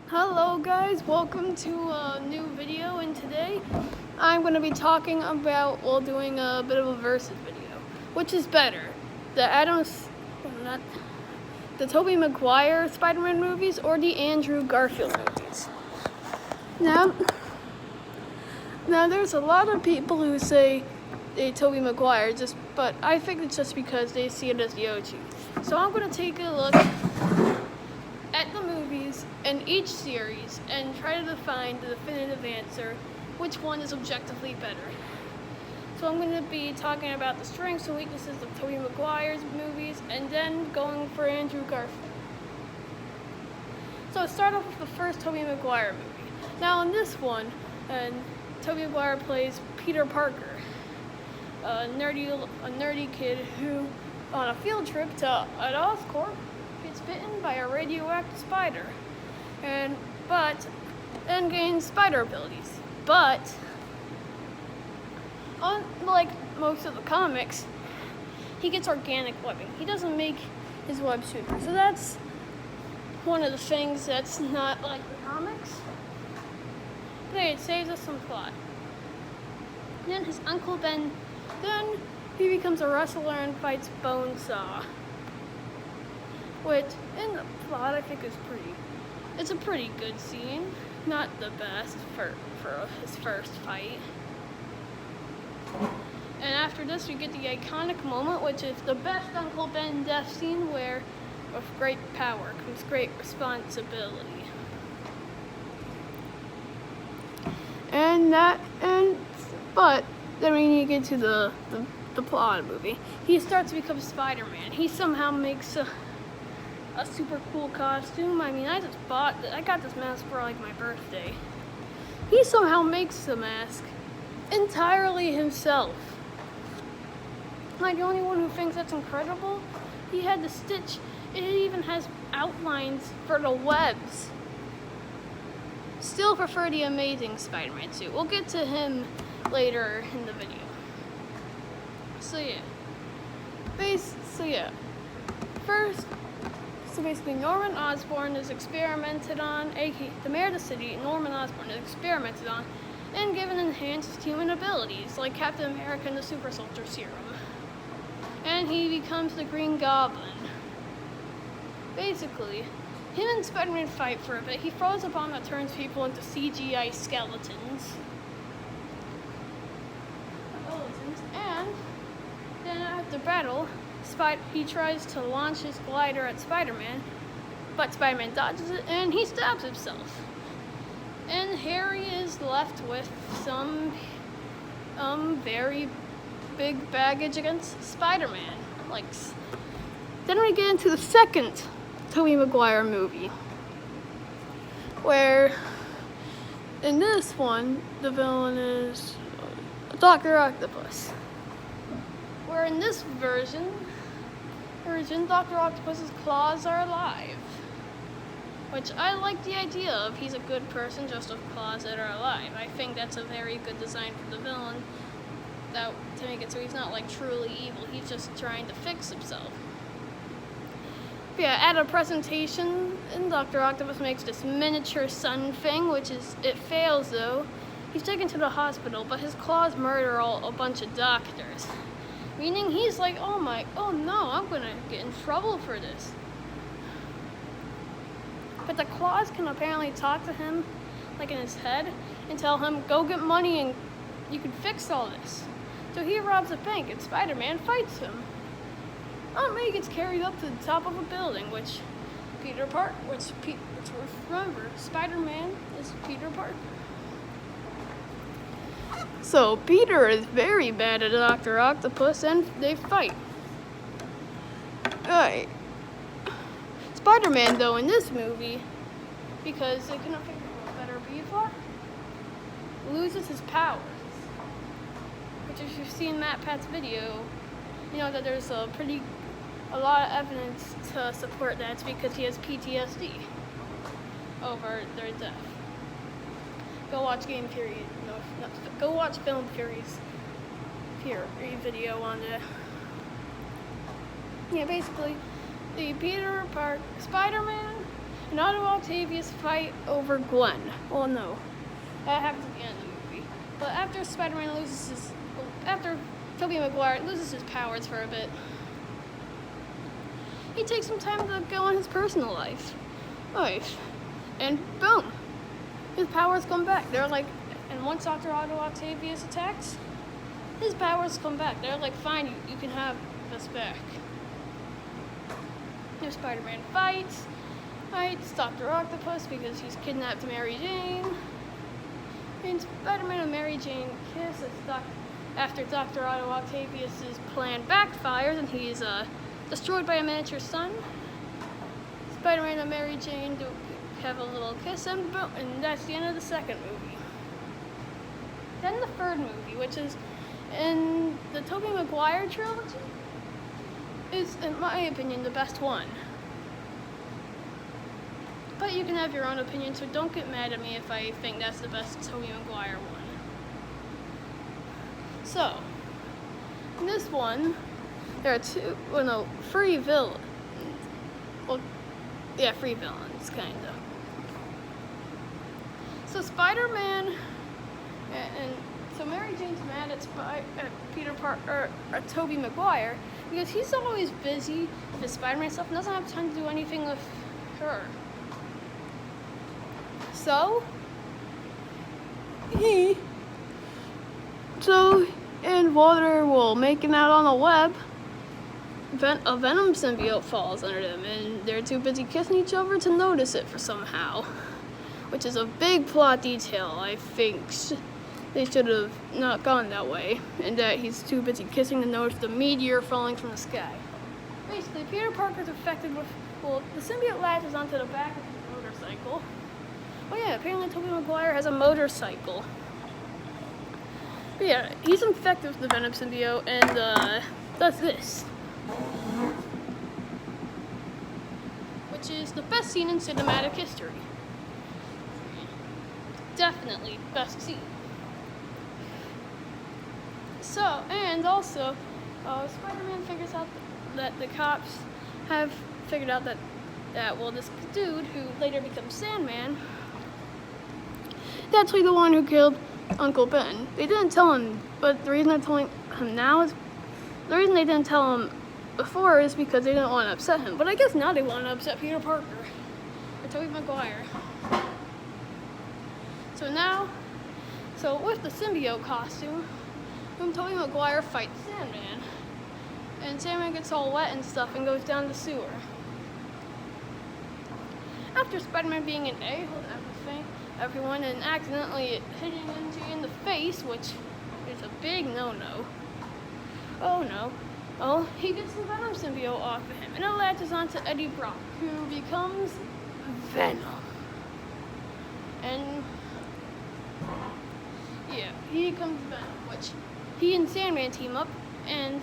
Hello guys, welcome to a new video, and today I'm going to be talking about, doing a bit of a versus video. Which is better, not the Tobey Maguire Spider-Man movies or the Andrew Garfield movies? Now there's a lot of people who say Tobey Maguire, but I think it's just because they see it as the OG. So I'm going to take a look at the movies in each series and try to define the definitive answer, which one is objectively better. So I'm going to be talking about the strengths and weaknesses of Tobey Maguire's movies and then going for Andrew Garfield. So let's start off with the first Tobey Maguire movie. Now in this one, Tobey Maguire plays Peter Parker, a nerdy kid who, on a field trip to an Oscorp, gets bitten by a radioactive spider, and gains spider abilities. But unlike most of the comics, he gets organic webbing. He doesn't make his web super. So that's one of the things that's not like the comics. But hey, it saves us some plot. Then his Uncle Ben, then he becomes a wrestler and fights Bonesaw, which in the plot I think it's a pretty good scene. Not the best for his first fight. And after this we get the iconic moment, which is the best Uncle Ben death scene, where with great power comes great responsibility. But then when you get to the plot of the movie, he starts to become Spider-Man. He somehow makes a super cool costume. I mean, I got this mask for like my birthday. He somehow makes the mask entirely himself. Like, the only one who thinks that's incredible, he had the stitch. It even has outlines for the webs. Still prefer the Amazing Spider-Man suit. We'll get to him later in the video. So basically, Norman Osborn is experimented on, the mayor of the city, Norman Osborn, is experimented on and given enhanced human abilities, like Captain America and the Super Soldier Serum. And he becomes the Green Goblin. Basically, him and Spider-Man fight for a bit. He throws a bomb that turns people into CGI skeletons. And then after battle, he tries to launch his glider at Spider-Man, but Spider-Man dodges it and he stabs himself. And Harry is left with some very big baggage against Spider-Man. Then we get into the second Tobey Maguire movie, where in this one the villain is Dr. Octopus. Where in this version, Dr. Octopus's claws are alive. Which I like the idea of. He's a good person just with claws that are alive. I think that's a very good design for the villain, to make it so he's not like truly evil. He's just trying to fix himself. But yeah, at a presentation, and Dr. Octopus makes this miniature sun thing, it fails though. He's taken to the hospital, but his claws murder a bunch of doctors. Meaning he's like, oh no, I'm gonna get in trouble for this. But the claws can apparently talk to him, like in his head, and tell him, go get money and you can fix all this. So he robs a bank and Spider-Man fights him. Aunt May gets carried up to the top of a building, remember, Spider-Man is Peter Parker. So Peter is very bad at Dr. Octopus and they fight. Alright. Spider-Man, though, in this movie, because they couldn't figure out what better be for, loses his powers. Which, if you've seen Matt Pat's video, you know that there's a lot of evidence to support that. It's because he has PTSD over their death. Go watch go watch Film Fury's video on that. Yeah, basically, the Peter Parker Spider-Man and Otto Octavius fight over Gwen. Well, no, that happens at the end of the movie. But after after Tobey Maguire loses his powers for a bit, he takes some time to go on his personal life, and boom, his powers come back. They're like, and once Dr. Otto Octavius attacks, his powers come back. They're like, fine, you can have this back. If Spider-Man fights Dr. Octopus because he's kidnapped Mary Jane. And Spider-Man and Mary Jane kiss after Dr. Otto Octavius' plan backfires and he's destroyed by a miniature sun. Spider-Man and Mary Jane have a little kiss and boom, and that's the end of the second movie. Then the third movie, which is in the Tobey Maguire trilogy, is, in my opinion, the best one. But you can have your own opinion, so don't get mad at me if I think that's the best Tobey Maguire one. So, in this one, there are three villains. Well, yeah, three villains, kinda. So Spider-Man, and so Mary Jane's mad at Peter Parker, or Tobey Maguire, because he's always busy with his Spider-Man stuff and doesn't have time to do anything with her. And while they're making out on the web, a Venom symbiote falls under them, and they're too busy kissing each other to notice it for somehow, which is a big plot detail. I think they should have not gone that way, and that he's too busy kissing to notice the meteor falling from the sky. Basically, Peter Parker's affected with, the symbiote latches onto the back of his motorcycle. Oh yeah, apparently Tobey Maguire has a motorcycle. But yeah, he's infected with the Venom symbiote and does this. Which is the best scene in cinematic history. Definitely best scene. So, and also, Spider-Man figures out that the cops have figured out that this dude who later becomes Sandman is actually the one who killed Uncle Ben. They didn't tell him, but the reason they're telling him now is, the reason they didn't tell him before is because they didn't want to upset him. But I guess now they want to upset Peter Parker or Tobey Maguire. So with the symbiote costume, Tobey Maguire fights Sandman, and Sandman gets all wet and stuff and goes down the sewer. After Spider-Man being an a-hole to everyone and accidentally hitting MJ in the face, which is a big no-no. Oh no. Oh, he gets the Venom symbiote off of him, and it latches onto Eddie Brock, who becomes Venom. And yeah, he becomes Venom, which he and Sandman team up, and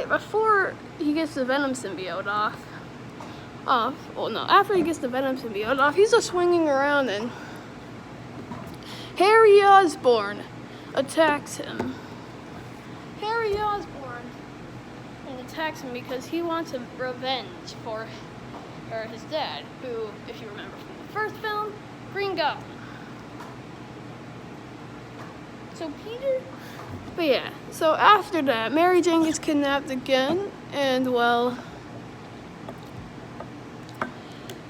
before he gets the Venom symbiote after he gets the Venom symbiote off, he's just swinging around and Harry Osborn attacks him. Harry Osborn attacks him because he wants revenge for his dad, who, if you remember from the first film, Green Goblin. So after that, Mary Jane gets kidnapped again, and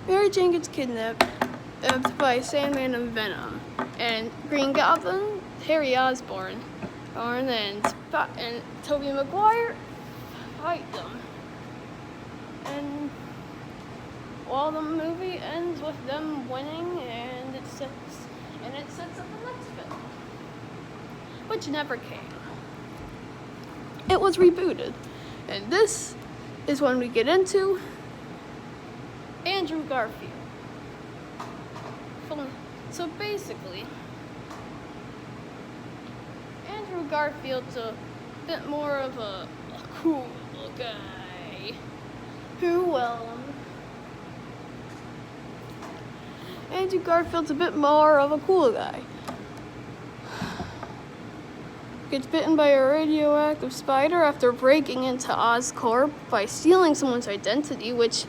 Mary Jane gets kidnapped by Sandman and Venom, and Green Goblin, Harry Osborn, and Tobey Maguire fight them. And the movie ends with them winning, and it sets up the next film, which never came. It was rebooted, and this is when we get into Andrew Garfield. So basically, Andrew Garfield's a bit more of a cool guy who, Andrew Garfield's a bit more of a cool guy gets bitten by a radioactive spider after breaking into Oscorp by stealing someone's identity, which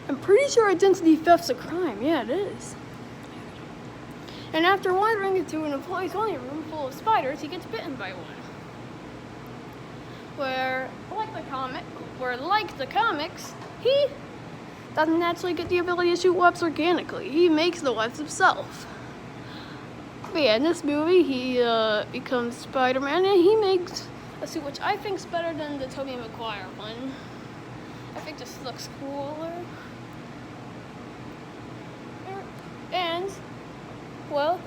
I'm pretty sure identity theft's a crime. Yeah, it is. And after wandering into an employee's only room full of spiders, he gets bitten by one. Where, like the comics, he doesn't actually get the ability to shoot webs organically. He makes the webs himself. But yeah, in this movie, he becomes Spider-Man, and he makes a suit which I think's better than the Tobey Maguire one. I think this looks cooler. And, well,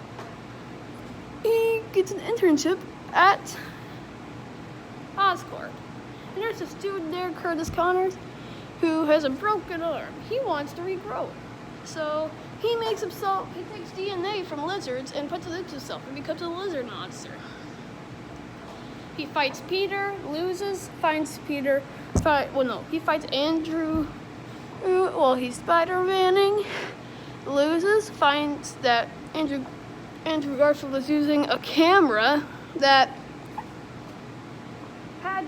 he gets an internship at Oscorp. And there's this dude there, Curtis Connors, who has a broken arm. He wants to regrow it. So he takes DNA from lizards and puts it into himself and becomes a lizard monster. He fights Peter, loses, he fights Andrew, he's Spider-Manning, loses, finds that Andrew Garfield is using a camera that had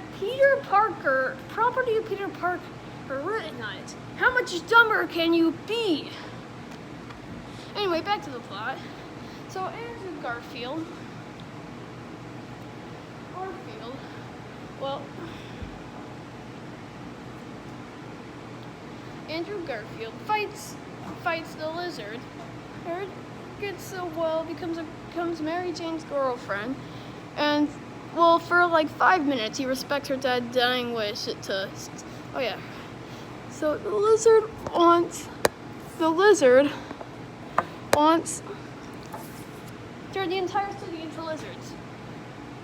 property of Peter Parker written on it. How much dumber can you be? Anyway, back to the plot. So Andrew Garfield fights the lizard. Becomes Mary Jane's girlfriend, and for like 5 minutes he respects her dead dying wish to. Oh yeah. So the lizard wants turn the entire city into lizards.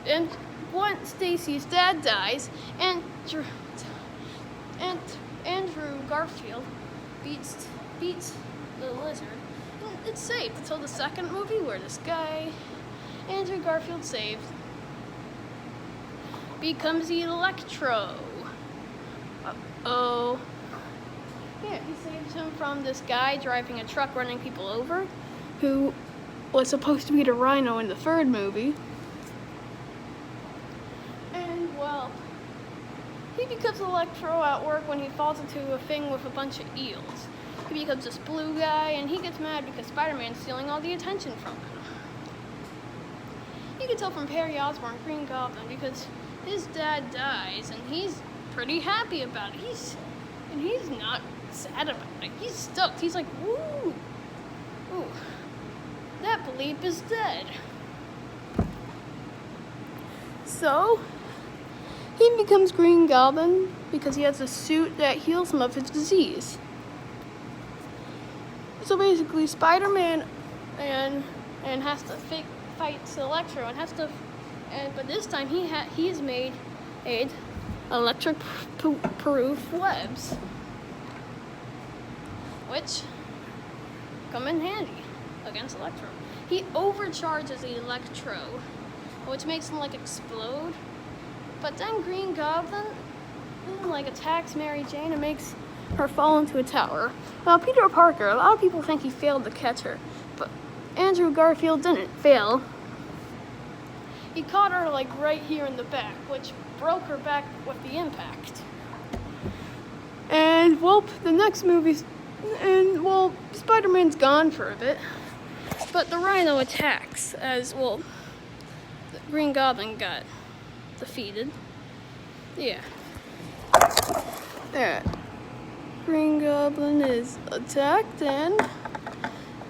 And once Stacy's dad dies, Andrew Garfield beats the lizard. It's saved until the second movie where this guy, Andrew Garfield saved, becomes Electro. Uh-oh. Yeah, he saves him from this guy driving a truck running people over, who was supposed to be the Rhino in the third movie. And, well, he becomes Electro at work when he falls into a thing with a bunch of eels. He becomes this blue guy, and he gets mad because Spider-Man's stealing all the attention from him. You can tell from Perry Osborn, Green Goblin, because his dad dies, and he's pretty happy about it. He's not sad about it. He's stoked. He's like, woo! Ooh, that bleep is dead. So, he becomes Green Goblin because he has a suit that heals him of his disease. So basically, Spider-Man and has to fight Electro but this time he's made electric-proof webs, which come in handy against Electro. He overcharges Electro, which makes him explode. But then Green Goblin attacks Mary Jane and makes her fall into a tower. Now Peter Parker, a lot of people think he failed to catch her, but Andrew Garfield didn't fail. He caught her right here in the back, which broke her back with the impact. And the next movie, Spider-Man's gone for a bit, but the Rhino attacks as the Green Goblin got defeated. Yeah. There. Green Goblin is attacked, and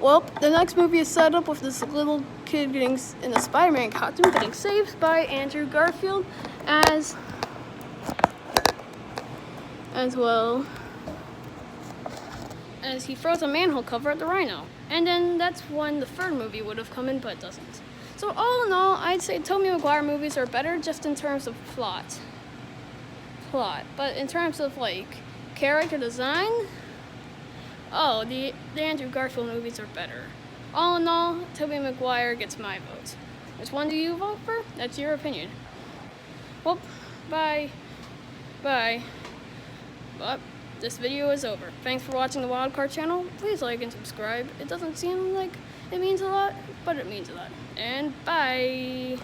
the next movie is set up with this little kid getting in a Spider-Man costume, getting saved by Andrew Garfield as well as he throws a manhole cover at the Rhino. And then that's when the third movie would have come in, but it doesn't. So all in all, I'd say Tobey Maguire movies are better just in terms of plot. But in terms of character design, the Andrew Garfield movies are better. All in all, Tobey Maguire gets my vote. Which one do you vote for? That's your opinion. Well, bye. But this video is over. Thanks for watching the Wildcard channel. Please like and subscribe. It doesn't seem like it means a lot, but it means a lot. And bye.